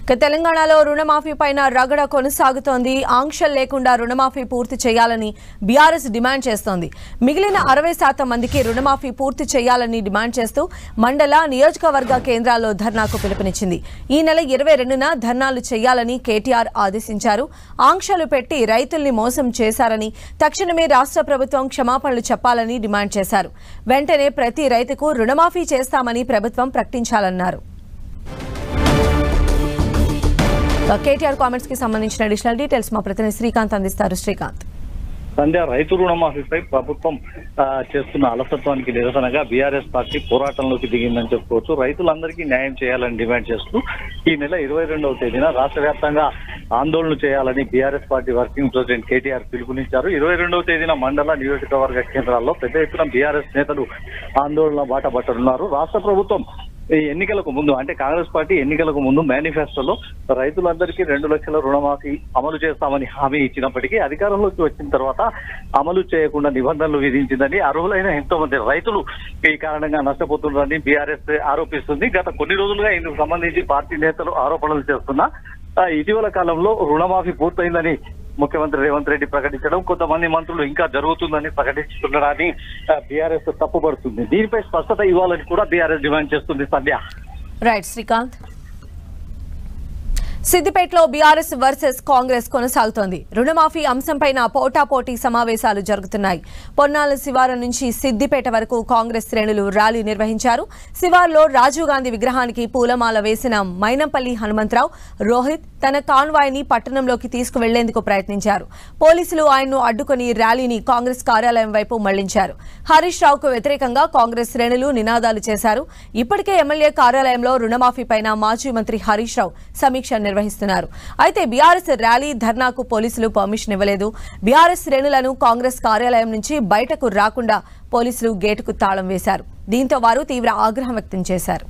తెలంగాణలో రుణమాఫీ పైన రగడ కొనసాగుతోంది. ఆంక్షలు లేకుండా రుణమాఫీ పూర్తి చేయాలని బీఆర్ఎస్ డిమాండ్ చేస్తోంది. మిగిలిన 60% మందికి రుణమాఫీ పూర్తి చేయాలని డిమాండ్ చేస్తూ మండల నియోజకవర్గ కేంద్రాల్లో ధర్నాకు పిలుపునిచ్చింది. ఈ నెల 22న ధర్నాలు చేయాలని కేటీఆర్ ఆదేశించారు. ఆంక్షలు పెట్టి రైతుల్ని మోసం చేశారని తక్షణమే రాష్ట్ర ప్రభుత్వం క్షమాపణలు చెప్పాలని డిమాండ్ చేశారు. వెంటనే ప్రతి రైతుకు రుణమాఫీ చేస్తామని ప్రభుత్వం ప్రకటించాలన్నారు. కేటీఆర్ కామెంట్స్ కి సంబంధించిన అడిషనల్ డీటెయిల్స్ మా ప్రతినిధి శ్రీకాంత్ అందిస్తారు. శ్రీకాంత్, సంధ్య, రైతు రుణమాఫీపై ప్రభుత్వం చేస్తున్న అలసత్వానికి నిరసనగా బీఆర్ఎస్ పార్టీ పోరాటంలోకి దిగిందని చెప్పుకోవచ్చు. రైతులందరికీ న్యాయం చేయాలని డిమాండ్ చేస్తూ ఈ నెల 22వ తేదీన రాష్ట్ర వ్యాప్తంగా ఆందోళన చేయాలని BRS party working president KTR పిలుపునిచ్చారు. 22వ తేదీన మండల నియోజకవర్గ కేంద్రాల్లో పెద్ద ఎత్తున బీఆర్ఎస్ నేతలు ఆందోళన బాట పట్టనున్నారు. రాష్ట్ర ప్రభుత్వం ఎన్నికలకు ముందు అంటే కాంగ్రెస్ పార్టీ ఎన్నికలకు ముందు మేనిఫెస్టోలో రైతులందరికీ 2 లక్షల రుణమాఫీ అమలు చేస్తామని హామీ ఇచ్చినప్పటికీ అధికారంలోకి వచ్చిన తర్వాత అమలు చేయకుండా నిబంధనలు విధించిందని, అర్హులైన ఎంతో మంది రైతులు ఈ కారణంగా నష్టపోతున్నారని బీఆర్ఎస్ ఆరోపిస్తుంది. గత కొన్ని రోజులుగా ఇందుకు సంబంధించి పార్టీ నేతలు ఆరోపణలు చేస్తున్నా ఇటీవల కాలంలో రుణమాఫీ పూర్తయిందని ముఖ్యమంత్రి రేవంత్ రెడ్డి ప్రకటించడం, కొంతమంది మంత్రులు ఇంకా జరుగుతుందని ప్రకటిస్తున్నారని బీఆర్ఎస్ తప్పుపడుతుంది. దీనిపై స్పష్టత ఇవ్వాలని కూడా బీఆర్ఎస్ డిమాండ్ చేస్తుంది. సంధ్య, రైట్. శ్రీకాంత్, సిద్దిపేటలో బీఆర్ఎస్ వర్సెస్ కాంగ్రెస్ కొనసాగుతోంది. రుణమాఫీ అంశంపైన పోటాపోటీ సమావేశాలు జరుగుతున్నాయి. పొన్నాల శివారు నుంచి సిద్దిపేట వరకు కాంగ్రెస్ శ్రేణులు ర్యాలీ నిర్వహించారు. శివార్లో రాజీవ్ గాంధీ విగ్రహానికి పూలమాల వేసిన మైనంపల్లి హనుమంతరావు రోహిత్ తన కాన్వాయ్ ని పట్టణంలోకి తీసుకువెళ్లేందుకు ప్రయత్నించారు. పోలీసులు ఆయన్ను అడ్డుకుని ర్యాలీని కాంగ్రెస్ కార్యాలయం వైపు మళ్లించారు. హరీష్ రావుకు వ్యతిరేకంగా కాంగ్రెస్ శ్రేణులు నినాదాలు చేశారు. ఇప్పటికే ఎమ్మెల్యే కార్యాలయంలో రుణమాఫీపైన మాజీ మంత్రి హరీష్ రావు సమీక్ష నిర్వహిస్తున్నారు. అయితే బీఆర్ఎస్ ర్యాలీ ధర్నాకు పోలీసులు పర్మిషన్ ఇవ్వలేదు. బీఆర్ఎస్ శ్రేణులను కాంగ్రెస్ కార్యాలయం నుంచి బయటకు రాకుండా పోలీసులు గేటుకు తాళం వేశారు. దీంతో వారు తీవ్ర ఆగ్రహం వ్యక్తం చేశారు.